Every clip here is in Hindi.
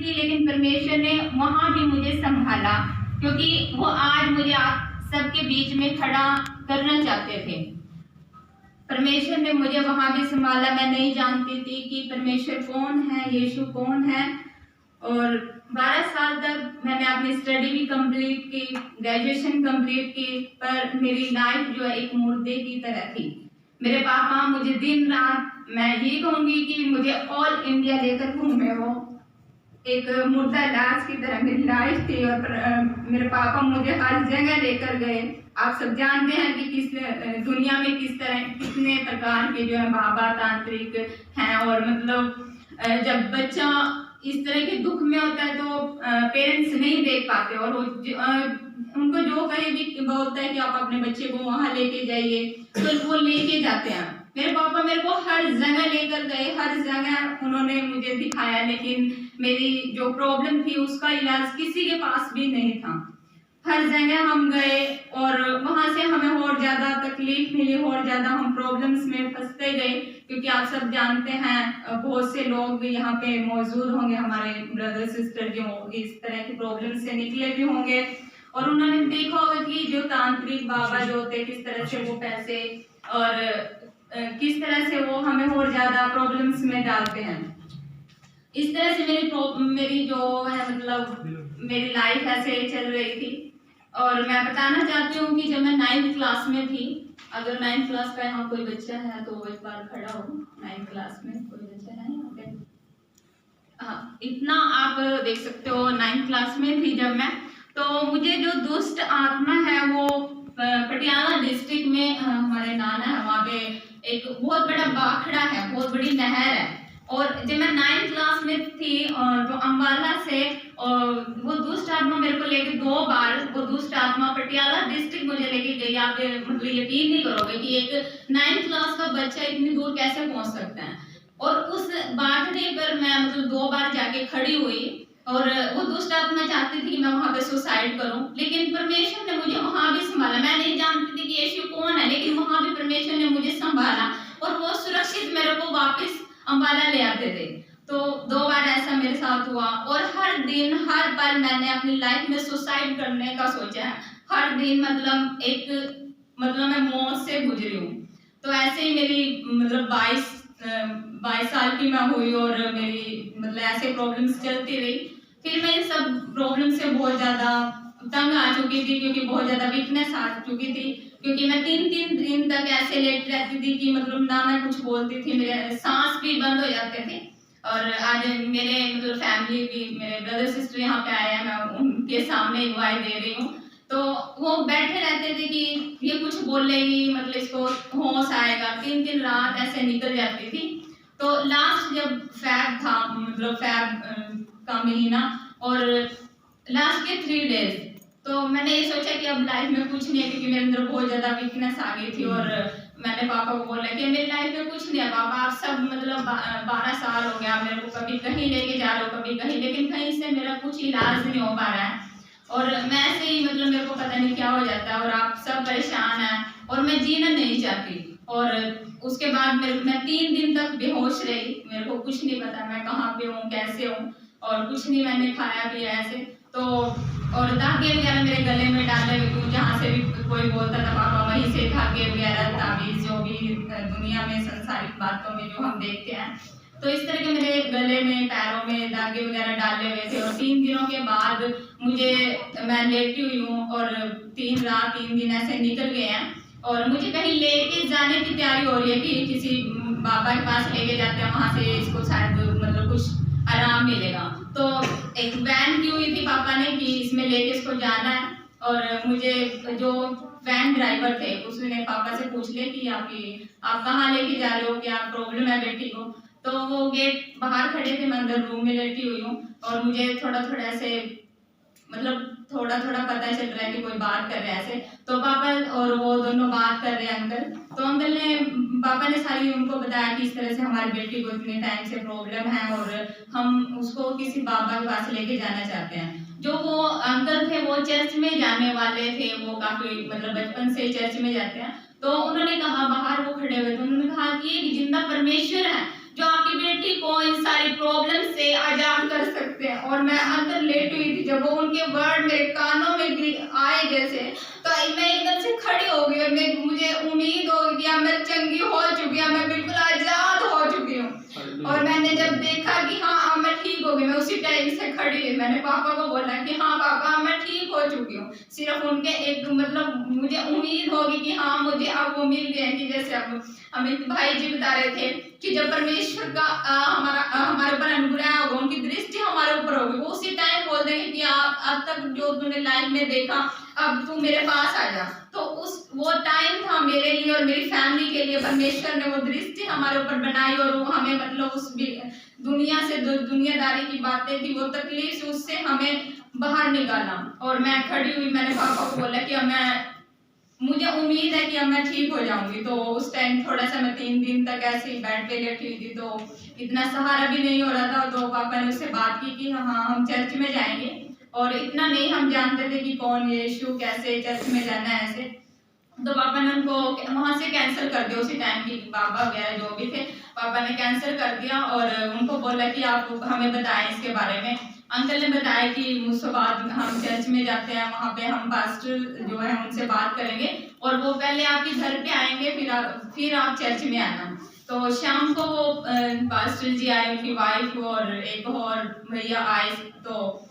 की, लेकिन परमेश्वर ने वहां भी मुझे संभाला, क्योंकि वो आज मुझे आप सबके बीच में खड़ा करना चाहते थे। परमेश्वर ने मुझे वहां भी संभाला। मैं नहीं जानती थी कि परमेश्वर कौन है, यीशु कौन है। और 12 साल तक मैंने अपनी स्टडी भी कंप्लीट की, ग्रेजुएशन कंप्लीट की, पर मेरी लाइफ जो है एक मुर्दे की तरह थी। मेरे पापा मुझे दिन रात, मैं ये कहूंगी कि मुझे ऑल इंडिया लेकर घूमे, वो एक मुर्दा लाश की तरह मेरी लाइफ थी। और मेरे पापा मुझे हर जगह लेकर गए। आप सब जानते हैं कि किस दुनिया में किस तरह कितने प्रकार के जो है बाबा तांत्रिक हैं। और मतलब जब बच्चा इस तरह के दुख में होता है तो पेरेंट्स नहीं देख पाते, और उनको जो कहीं भी बोलता है कि आप अपने बच्चे को वहां लेके जाइए, तो वो लेके जाते हैं। मेरे पापा मेरे को हर जगह लेकर गए, हर जगह उन्होंने मुझे दिखाया, लेकिन मेरी जो प्रॉब्लम थी उसका इलाज किसी के पास भी नहीं था। हर जगह हम गए और वहां से हमें और ज्यादा तकलीफ मिली, और ज्यादा हम प्रॉब्लम्स में फंसते गए, क्योंकि आप सब जानते हैं बहुत से लोग भी यहाँ पे मौजूद होंगे, हमारे ब्रदर सिस्टर जो इस तरह की प्रॉब्लम से निकले भी होंगे, और उन्होंने देखा होगा कि जो तांत्रिक बाबा जो होते किस तरह से वो पैसे और किस तरह से वो हमें और ज्यादा प्रॉब्लम्स में डालते हैं। इस तरह से मेरी जो है मतलब मेरी लाइफ ऐसे चल रही थी। और मैं बताना चाहती हूँ कि जब मैं 9th क्लास में थी, अगर 9th क्लास का यहाँ कोई बच्चा है तो एक बार खड़ा हो। 9th क्लास में कोई बच्चा है यहाँ पे? हाँ, इतना आप देख सकते हो। 9th क्लास में थी जब मैं, तो मुझे जो दुष्ट आत्मा है वो पटियाला डिस्ट्रिक्ट में हमारे नाना है, वहाँ पे एक बहुत बड़ा बाखड़ा है, बहुत बड़ी नहर है। और जब मैं 9th क्लास में थी तो अम्बाला से वो दुष्ट आत्मा मेरे को लेके 2 बार, वो दुष्ट आत्मा पटियाला डिस्ट्रिक्ट मुझे लेके गई। आप मतलब यकीन नहीं करोगे कि एक 9th क्लास का बच्चा इतनी दूर कैसे पहुंच सकता है। और उस बाखड़े पर मैं मतलब 2 बार जाके खड़ी हुई, और वो दुष्ट आत्मा चाहती थी कि मैं वहां पे सुसाइड करूं, लेकिन परमेश्वर ने मुझे वहां भी संभाला। मैं नहीं जानती थी कि यीशु कौन है, लेकिन वहां भी परमेश्वर ने मुझे संभाला, और वो सुरक्षित मेरे को वापस अम्बाला ले आते थे। तो 2 बार ऐसा मेरे साथ हुआ। और हर दिन हर पल मैंने अपनी लाइफ में सुसाइड करने का सोचा है। हर दिन मतलब मैं मौत से गुजरी हूँ। तो ऐसे ही मेरी मतलब 22 साल की मैं हुई, और मेरी मतलब ऐसे प्रॉब्लम्स चलती रही। फिर मैं इन सब प्रॉब्लम से बहुत ज्यादा तंग आ चुकी थी, क्योंकि बहुत ज्यादा वीकनेस आ चुकी थी, क्योंकि मैं 3-3 दिन तक ऐसे लेट रहती थी कि मतलब ना मैं कुछ बोलती थी, मेरे सांस भी बंद हो जाते थे। और आज मेरे मतलब फैमिली भी, मेरे ब्रदर सिस्टर यहाँ पे आए हैं, मैं उनके सामने गवाही दे रही हूँ। तो वो बैठे रहते थे कि ये कुछ बोलेगी, मतलब इसको होश आएगा। 3 रात ऐसे निकल जाती थी। तो लास्ट जब फैब था, मतलब फैब का महीना, और लास्ट के 3 डेज, तो मैंने ये सोचा कि अब लाइफ में कुछ नहीं है, क्योंकि मेरे अंदर बहुत ज्यादा वीकनेस आ गई थी। और मैंने पापा को बोला कि मेरी लाइफ में कुछ नहीं है पापा, आप सब मतलब 12 साल हो गया मेरे को कभी कहीं लेके जा रहे हो, कभी कहीं, लेकिन कहीं से मेरा कुछ इलाज नहीं हो पा रहा है। और मैं ऐसे ही मतलब मेरे को पता नहीं क्या हो जाता है, और आप सब परेशान हैं, और मैं जीना नहीं चाहती। और उसके बाद मैं 3 दिन तक बेहोश रही। मेरे को कुछ नहीं पता मैं कहाँ पे हूँ, कैसे हूँ, और कुछ नहीं मैंने खाया पिया ऐसे। तो और धागे वगैरह मेरे गले में डाले हुए, जहाँ से भी कोई बोलता था पापा वहीं से धागे वगैरह, ताबीज, जो भी दुनिया में संसारिक बातों में जो हम देखते हैं, तो इस तरह के मेरे गले में पैरों में धागे वगैरह डाले हुए थे। और 3 दिनों के बाद मैं लेटी हुई हूँ, और 3 रात 3 दिन ऐसे निकल गए हैं। और मुझे कहीं लेके जाने की तैयारी हो रही है कि किसी बाबा के पास लेके जाते हैं, वहां से इसको शायद मतलब कुछ आराम मिलेगा। तो एक वैन की हुई थी पापा ने कि इसमें लेके इसको जाना है। और मुझे जो वैन ड्राइवर थे उसने पापा से पूछ लिया कि आप कहाँ लेके जा रहे हो, क्या प्रॉब्लम है बेटी को। तो वो गेट बाहर खड़े थे, मैं अंदर रूम में लेटी हुई हूँ, और मुझे थोड़ा थोड़ा ऐसे मतलब थोड़ा थोड़ा पता चल रहा है कि कोई बात कर रहे हैं ऐसे। तो पापा और वो दोनों बात कर रहे हैं अंकल। तो अंकल ने, पापा ने सारी उनको बताया कि इस तरह से हमारी बेटी को इतने टाइम से प्रॉब्लम है, और हम उसको किसी बाबा के पास लेके जाना चाहते हैं। जो वो अंकल थे वो चर्च में जाने वाले थे, वो काफी मतलब बचपन से चर्च में जाते हैं। तो उन्होंने कहा, बाहर वो खड़े हुए थे, उन्होंने कहा कि एक जिंदा परमेश्वर है जो आपकी बेटी को इन सारी प्रॉब्लम से आजाद कर सकते हैं। और मैं अंदर लेट हुई थी, जब वो उनके वर्ड मेरे कानों में आए जैसे, तो मैं एकदम से खड़ी हो गई और मुझे उम्मीद हो गई कि मैं चंगी हो चुकी हूँ, मैं बिल्कुल आजाद हो चुकी हूँ। और मैंने जब देखा कि हाँ मैं ठीक हो गई, मैं उसी टाइम से खड़ी हुई, मैंने पापा को बोला कि हाँ पापा मैं ठीक हो चुकी हूँ। सिर्फ उनके एक मतलब मुझे उम्मीद होगी कि हाँ मुझे अब वो मिल गए कि जैसे अब अमित भाई जी बता रहे थे कि जब परमेश्वर का हमारे ऊपर अनुग्रह होगा, उनकी दृष्टि हमारे ऊपर होगी, वो उसी टाइम बोल देंगे कि आप अब तक जो तूने लाइफ में देखा अब तू मेरे पास आ जा। तो वो टाइम था मेरे लिए और मेरी फैमिली के लिए, परमेश्वर ने वो दृष्टि हमारे ऊपर बनाई और वो हमें मतलब उस दुनिया से दुनियादारी की बातें थी, वो तकलीफ से उससे हमें बाहर निकाला। और मैं खड़ी हुई, मैंने पापा को बोला कि मुझे उम्मीद है कि अब मैं ठीक हो जाऊंगी। तो उस टाइम थोड़ा सा मैं 3 दिन तक ऐसे ही बेड पे लेटी हुई थी, तो इतना सहारा भी नहीं हो रहा था। तो पापा ने उससे बात की कि हाँ हम चर्च में जाएंगे, और इतना नहीं हम जानते थे कि कौन यीशु, कैसे चर्च में जाना है ऐसे। तो पापा ने उनको वहां से कैंसिल कर दिया, उसी टाइम की बाबा वगैरह जो भी थे पापा ने कैंसिल कर दिया और उनको बोला कि आप हमें बताएं इसके बारे में। अंकल ने बताया कि मुझसे बाद हम चर्च में जाते हैं, वहाँ पे हम पास्टर जो है उनसे बात करेंगे और वो पहले आपके घर पे आएंगे, फिर आप चर्च में आना। तो शाम को वो पास्टर जी आए, उनकी वाइफ और एक और भैया आए। तो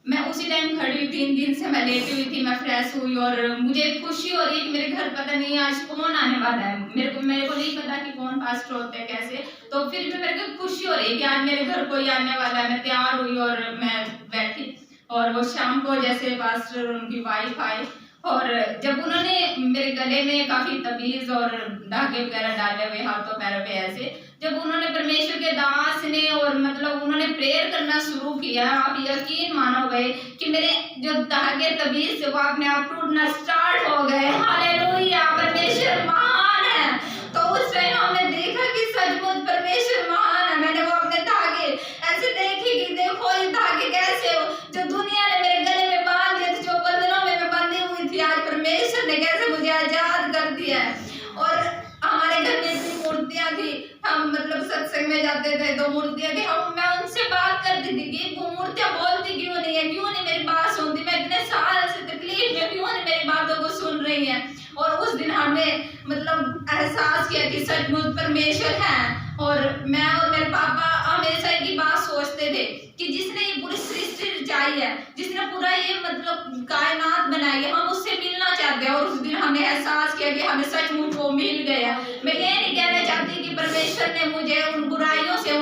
मैं उसी टाइम खड़ी हुई, 3 दिन से मैं लेटी हुई थी, मैं फ्रेश हुई और मुझे खुशी हो रही है कि मेरे घर पता नहीं आज कौन आने वाला है। मेरे को नहीं पता कि कौन पास्टर होते हैं कैसे, तो फिर भी मेरे को खुशी हो रही है कि आज मेरे घर कोई आने वाला है। मैं तैयार हुई और मैं बैठी और वो शाम को जैसे पास्टर उनकी वाइफ आई और जब उन्होंने मेरे गले में काफी तबीज और धागे वगैरह डाले हुए हाथों पैरों पे ऐसे, जब उन्होंने परमेश्वर के दास ने और मतलब उन्होंने प्रेयर करना शुरू किया, आप यकीन मानोगे कि मेरे जो धागे तबीज से वो अपने आप टूटना स्टार्ट हो गए। हालेलुया, परमेश्वर महान है। तो उस टाइम हमने देखा कि सचमुच परमेश्वर महान है। मैंने वो अपने धागे ऐसे देखे कि देखो ये धागे कैसे जो दुनिया ने मेरे गले में बांध दिए थे, जो बंधनों में मैं बंधी हुई थी, आज परमेश्वर ने कैसे मुझे आजाद कर दिया है। और हमारे घर में इतनी मूर्तियां थी, हम मतलब सत्संग में जाते थे तो मूर्तियां थी, मैं उनसे बात करती थी कि वो मूर्तियां बोलती क्यों नहीं है, क्यों नहीं मेरी बात सुनती, मैं इतने साल से तकलीफ में क्यों नहीं मेरी बातों को सुन रही है। और उस दिन हमने मतलब एहसास किया कि सचमुच परमेश्वर है। और मैं और मेरे पापा हमेशा एक ही बात सोचते थे कि जिसने ये पूरी सृष्टि रचाई है, जिसने पूरा ये मतलब कायनात बनाई है, हम उससे मिलना चाहते हैं। और उस दिन हमने एहसास किया कि हमें सचमुच वो मिल गया। मैं ये नहीं कहना चाहती कि परमेश्वर ने मुझे उन बुराइयों से,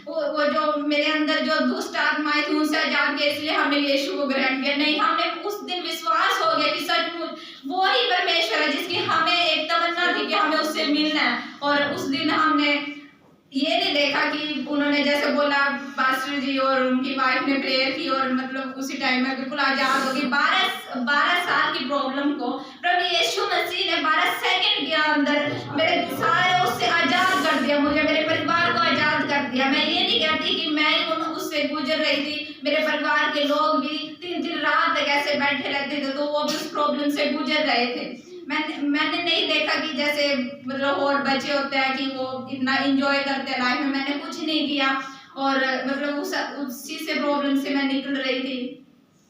वो जो मेरे अंदर जो दुष्ट आत्माएं थी उनसे आजाद किया, इसलिए हमने यीशु को ग्रहण किया। नहीं, हमने उस दिन विश्वास हो गया कि सचमुच वो ही परमेश्वर है जिसकी हमें एक तमन्ना थी कि हमें उससे मिलना है। और उस दिन हमने ये नहीं देखा कि उन्होंने जैसे बोला पास्टर जी और उनकी वाइफ ने प्रेयर की और मतलब उसी टाइम में बिल्कुल आजाद हो गई। 12 साल की प्रॉब्लम को प्रभु यीशु मसीह ने 12 सेकंड के अंदर मेरे सारे उससे आजाद कर दिया, मुझे मेरे परिवार को आजाद कर दिया। मैं ये नहीं कहती कि मैं ही उससे गुजर रही थी, मेरे परिवार के लोग भी 3 रात तक ऐसे बैठे रहते थे, तो वो भी उस प्रॉब्लम से गुजर रहे थे। मैंने नहीं देखा कि जैसे मतलब और बच्चे होते हैं कि वो इतना एंजॉय करते हैं लाइफ में, मैंने कुछ नहीं किया। और मतलब उसी से प्रॉब्लम से मैं निकल रही थी।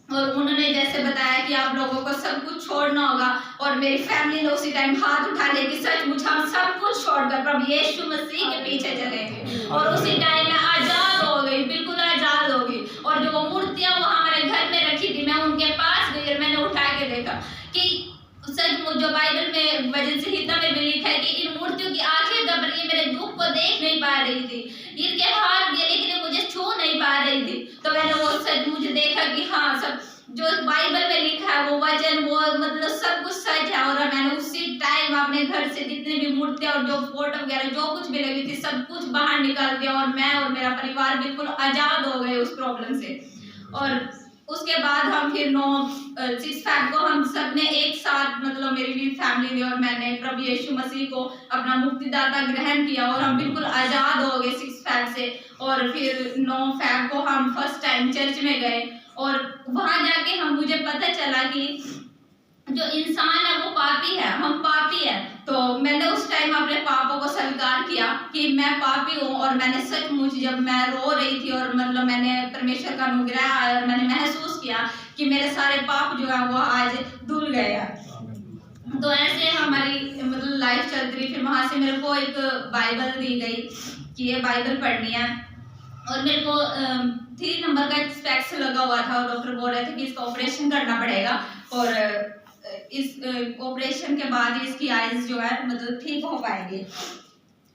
और उन्होंने जैसे बताया कि आप लोगों को सब कुछ छोड़ना होगा, और मेरी फैमिली ने उसी टाइम हाथ उठा लिया कि सचमुच हम सब कुछ छोड़कर प्रभु यीशु मसीह के पीछे चलेंगे। और उसी टाइम में आजाद हो गई, बिल्कुल आजाद हो गई। और जो वो मूर्तियां वो हमारे घर में रखी थी, मैं उनके पास गई और मैंने उठा के देखा कि सचमुच जो बाइबल में वचन संहिता में भी लिखा है कि इन मूर्तियों की आंखें दब रही, मेरे दुख को देख नहीं पा रही थी, इनके हाथ दिए लेकिन मुझे छू नहीं पा रही थी। तो मैंने वो सचमुच देखा कि हाँ सब जो बाइबल में लिखा है वो वचन वो मतलब सब कुछ सच है। और मैंने उसी टाइम अपने घर से जितनी भी मूर्तियां और जो फोटो वगैरह जो कुछ भी लगी थी सब कुछ बाहर निकाल दिया, और मैं और मेरा परिवार बिल्कुल आजाद हो गए उस प्रॉब्लम से। और उसके बाद हम फिर 6 फैब को हम सब ने एक साथ मतलब मेरी भी फैमिली ने और मैंने प्रभु यीशु मसीह को अपना मुक्तिदाता ग्रहण किया और हम बिल्कुल आजाद हो गए 6 फैब से। और फिर 9 फैब को हम फर्स्ट टाइम चर्च में गए और वहां जाके मुझे पता चला कि जो इंसान है वो पापी है, हम पापी है। तो मैंने उस टाइम अपने पापा को स्वीकार किया कि मैं पापी हूँ, और मैंने सचमुच जब मैं रो रही थी और मतलब मैंने परमेश्वर का अनुग्रह आया और मैंने महसूस किया कि मेरे सारे पाप जो है वो आज धुल गए हैं। तो ऐसे हमारी मतलब लाइफ चलती रही। फिर वहाँ से मेरे को एक बाइबल दी गई कि ये बाइबल पढ़नी है, और मेरे को 3 नंबर का एक स्पेक्स लगा हुआ था और डॉक्टर बोल रहे थे कि इसका ऑपरेशन करना पड़ेगा, और इस ऑपरेशन के बाद ही इसकी आइज जो है मतलब ठीक हो पाएगी।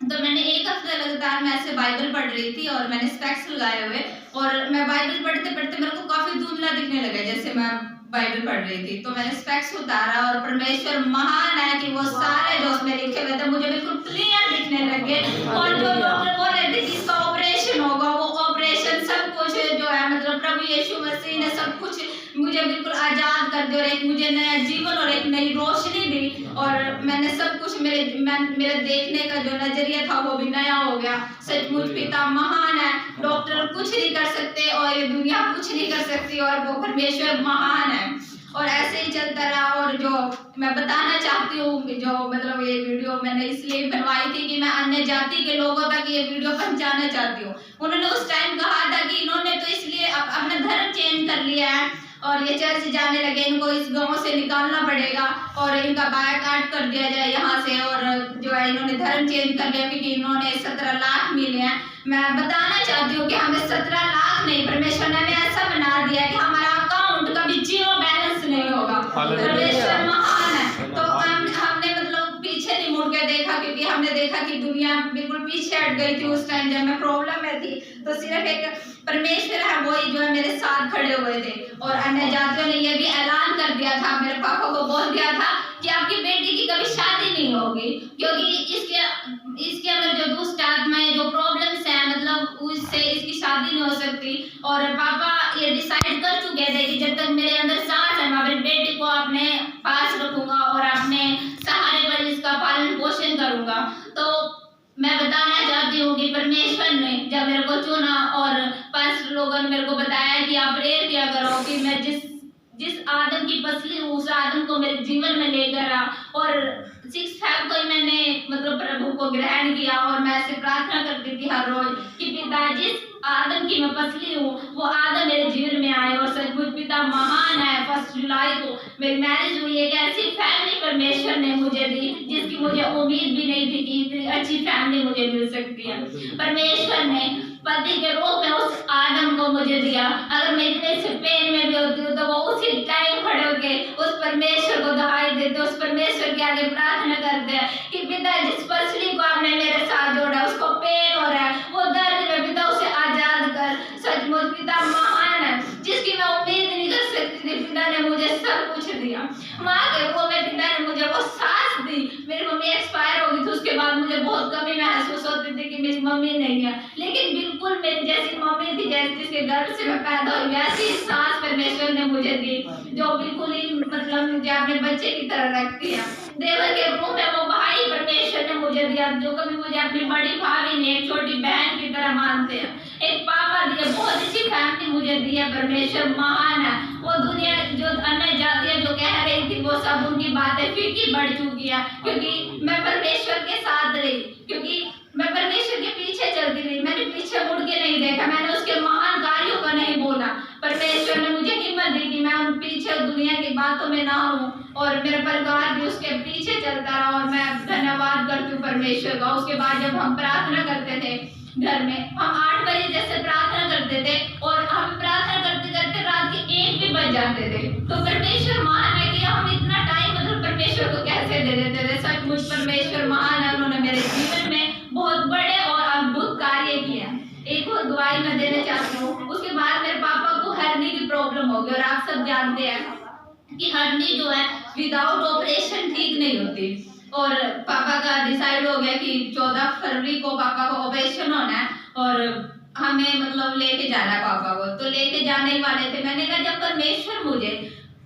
तो मैंने 1 हफ्ते लगातार मैं ऐसे बाइबल पढ़ रही थी और मैंने स्पेक्स लगाए हुए, और मैं बाइबल पढ़ते पढ़ते मेरे को काफी धुंधला दिखने लगा जैसे मैं बाइबल पढ़ रही थी। तो मैंने स्पेक्स उतारा और परमेश्वर महान है कि वो सारे जो उसमें लिखे हुए थे मुझे बिल्कुल क्लियर दिखने लगे, और जो डॉक्टर बोल रहे थे कि इसका ऑपरेशन होगा वो ऑपरेशन सब कुछ जो है मतलब प्रभु यीशु मसीह ने सब कुछ मुझे बिल्कुल आजाद कर दिया और एक मुझे नया जीवन और एक नई रोशनी दी, और मैंने सब कुछ मेरे देखने का जो नजरिया था वो भी नया हो गया। सचमुच पिता महान है, डॉक्टर कुछ नहीं कर सकते और ये दुनिया कुछ नहीं कर सकती, और वो परमेश्वर महान है। और ऐसे ही चलता रहा। और जो मैं बताना चाहती हूँ, जो मतलब ये वीडियो मैंने इसलिए बनवाई थी कि मैं अन्य जाति के लोगों तक ये वीडियो पहुंचाना चाहती हूँ। उन्होंने उस टाइम कहा था कि इन्होंने तो इसलिए अपना धर्म चेंज कर लिया है और ये चर्च जाने लगे, इनको इस गांव से निकालना पड़ेगा और इनका बायकाट कर दिया जाए यहाँ से, और जो है इन्होंने धर्म चेंज कर लिया क्योंकि इन्होंने 17 लाख मिले हैं। मैं बताना चाहती हूँ कि हमें 17 लाख नहीं, परमेश्वर ने ऐसा बना दिया है कि हमारा अकाउंट कभी 0 बैलेंस नहीं होगा। परमेश्वर महान है। तो हमने मतलब पीछे नहीं मुड़ के देखा, क्योंकि हमने देखा कि दुनिया बिल्कुल पीछे हट गई थी उस टाइम जब मैं प्रॉब्लम में थी। तो सिर्फ एक परमेश्वर है वही जो है मेरे साथ खड़े हुए थे। और अन्य जातियों ने यह भी ऐलान कर दिया था, मेरे पापा को बोल दिया था कि आपकी बेटी की कभी शादी नहीं होगी, क्योंकि इसके अंदर जो दुष्ट आत्माएं जो प्रॉब्लम्स हैं मतलब उससे इसकी शादी नहीं हो सकती। और पापा ये डिसाइड कर चुके थे कि जब तक मेरे अंदर सांस है मैं अपनी बेटी को अपने पास रखूंगा और अपने सहारे पर इसका पालन पोषण करूंगा। तो मैं बताना चाहती हूँ कि परमेश्वर ने जब मेरे को चुना और 5 लोगों ने मेरे को बताया कि आप प्रेयर किया करो कि मैं जिस आदम की पसली हूँ उस आदम को मेरे जीवन में लेकर आ, और 6 फरवरी को मैंने मतलब प्रभु को ग्रहण किया और मैं ऐसे प्रार्थना करती थी हर रोज कि पिता जिस आदम की मैं पसली हूँ वो आदम मेरे जीवन में आए। और सचमुच पिता महान है। 1 जुलाई को मेरी मैरिज हुई, एक ऐसी फैमिली परमेश्वर ने मुझे दी जिसकी मुझे उम्मीद भी नहीं थी कि इतनी अच्छी फैमिली मुझे मिल सकती है। परमेश्वर ने पति के रूप में उस आदम को मुझे दिया। अगर मैं इतने से पेन में भी होती हूँ तो वो उसी टाइम खड़े होके उस परमेश्वर को दहाई देते, उस परमेश्वर के आगे प्रार्थना करते हैं कि पिता जिस पसली को आपने मेरे साथ जोड़ा उसको पेन हो रहा है, वो दर्द में पिता उसे आजाद कर। सचमुच पिता महान है, जिसकी मैं उम्मीद नहीं कर सकती थी। पिता ने मुझे सब कुछ दिया। माँ के रूप में पिता ने मुझे वो सांस दी। मेरी मम्मी एक्सपायर हो गई थी, उसके बाद मुझे बहुत कमी महसूस होती थी कि मेरी मम्मी नहीं है, लेकिन बिल्कुल मेरी जैसी मम्मी थी जैसे जिसके गर्भ से मैं पैदा हुई वैसी सांस परमेश्वर ने मुझे दी, जो बिल्कुल ही मतलब मुझे अपने बच्चे की तरह रखती है। देवर के रूप में वो भाई परमेश्वर ने मुझे दिया, जो कभी मुझे अपनी बड़ी भाभी ने एक छोटी बहन की तरह मानते हैं। एक पापा दिए, बहुत अच्छी फैमिली मुझे दी है। परमेश्वर महान है। वो दुनिया जो अन्य जातियां जो कह रही थी वो सब उनकी बातें फीकी बढ़ चुकी है, क्योंकि मैं परमेश्वर के साथ रही, क्योंकि मैं परमेश्वर के पीछे चलती रही। मैंने पीछे मुड़ के नहीं देखा, मैंने उसके महान कार्यों को नहीं बोला। परमेश्वर ने मुझे हिम्मत दी कि मैं उन पीछे दुनिया की बातों में ना हूँ, और मेरा परिवार भी उसके पीछे चलता रहा। और मैं धन्यवाद करती हूँ परमेश्वर का। उसके बाद जब हम प्रार्थना करते थे घर में, हम 8 बजे जैसे प्रार्थना करते थे और हम प्रार्थना करते करते रात के 1 भी बज जाते थे। तो परमेश्वर महान है कि हम इतना टाइम मतलब परमेश्वर को कैसे दे देते थे। सचमुच परमेश्वर महान है। उन्होंने मेरे जीवन में बहुत बड़े और अद्भुत कार्य किए। एक और दुआई मैं देना चाहती हूँ। उसके बाद मेरे पापा को हर्नी की प्रॉब्लम हो गई, और आप सब जानते हैं कि हर्नी जो है विदाउट ऑपरेशन ठीक नहीं होती। और पापा का डिसाइड हो गया कि 14 फरवरी को पापा को ऑपरेशन होना है और हमें मतलब लेके जाना है पापा को। तो लेके जाने ही वाले थे। मैंने कहा जब परमेश्वर मुझे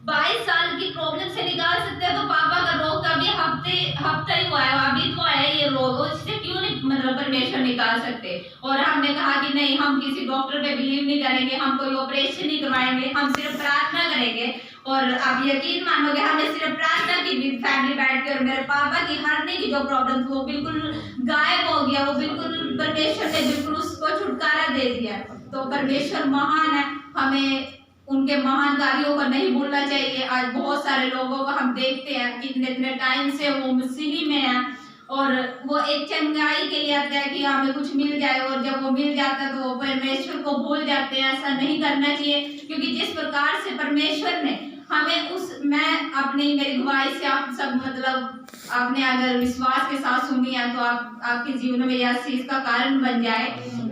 22 साल की प्रॉब्लम से निकाल सकते हैं तो पापा का रोग अभी हफ्ता ही हुआ है, अभी तो है ये रोग, उससे क्यों नहीं मतलब परमेश्वर निकाल सकते। और हमने कहा कि नहीं, हम किसी डॉक्टर पे बिलीव नहीं करेंगे, हम कोई ऑपरेशन नहीं करवाएंगे, हम सिर्फ प्रार्थना करेंगे। और आप यकीन मानोगे, हमने सिर्फ प्रार्थना की भी फैमिली बैठ के, और मेरे पापा की हारने की जो प्रॉब्लम थी वो बिल्कुल गायब हो गया। वो बिल्कुल परमेश्वर ने बिल्कुल उसको छुटकारा दे दिया। तो परमेश्वर महान है, हमें उनके महान कार्यों को नहीं भूलना चाहिए। आज बहुत सारे लोगों को हम देखते हैं कि इतने टाइम से वो मसीही में है, और वो एक चंगाई के लिए आता है कि हमें कुछ मिल जाए, और जब वो मिल जाता है तो वो परमेश्वर को भूल जाते हैं। ऐसा नहीं करना चाहिए, क्योंकि जिस प्रकार से परमेश्वर ने हमें मैं अपनी मेरी गवाही से आप सब मतलब आपने अगर विश्वास के साथ सुनी है तो आपके जीवन में यह चीज का कारण बन जाए,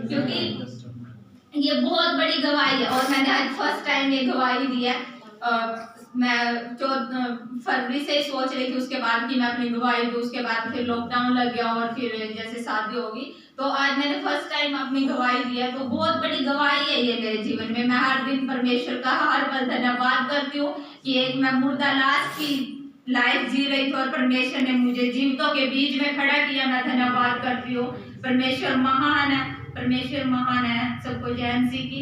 क्योंकि ये बहुत बड़ी गवाही है। और मैंने आज फर्स्ट टाइम ये गवाही दी है। मैं 14 फरवरी से ही सोच रही थी उसके बाद कि मैं अपनी गवाही दूं, उसके बाद फिर लॉकडाउन लग गया और फिर जैसे शादी होगी, तो आज मैंने फर्स्ट टाइम अपनी गवाही दी है। तो बहुत बड़ी गवाही है ये मेरे जीवन में। मैं हर दिन परमेश्वर का हर पल धन्यवाद करती हूँ कि एक मैं मुर्दा लाश की लाइफ जी रही थी और परमेश्वर ने मुझे जीवितों के बीच में खड़ा किया। मैं धन्यवाद करती हूँ। परमेश्वर महान है, परमेश्वर महान है। सबको जय मसीह की।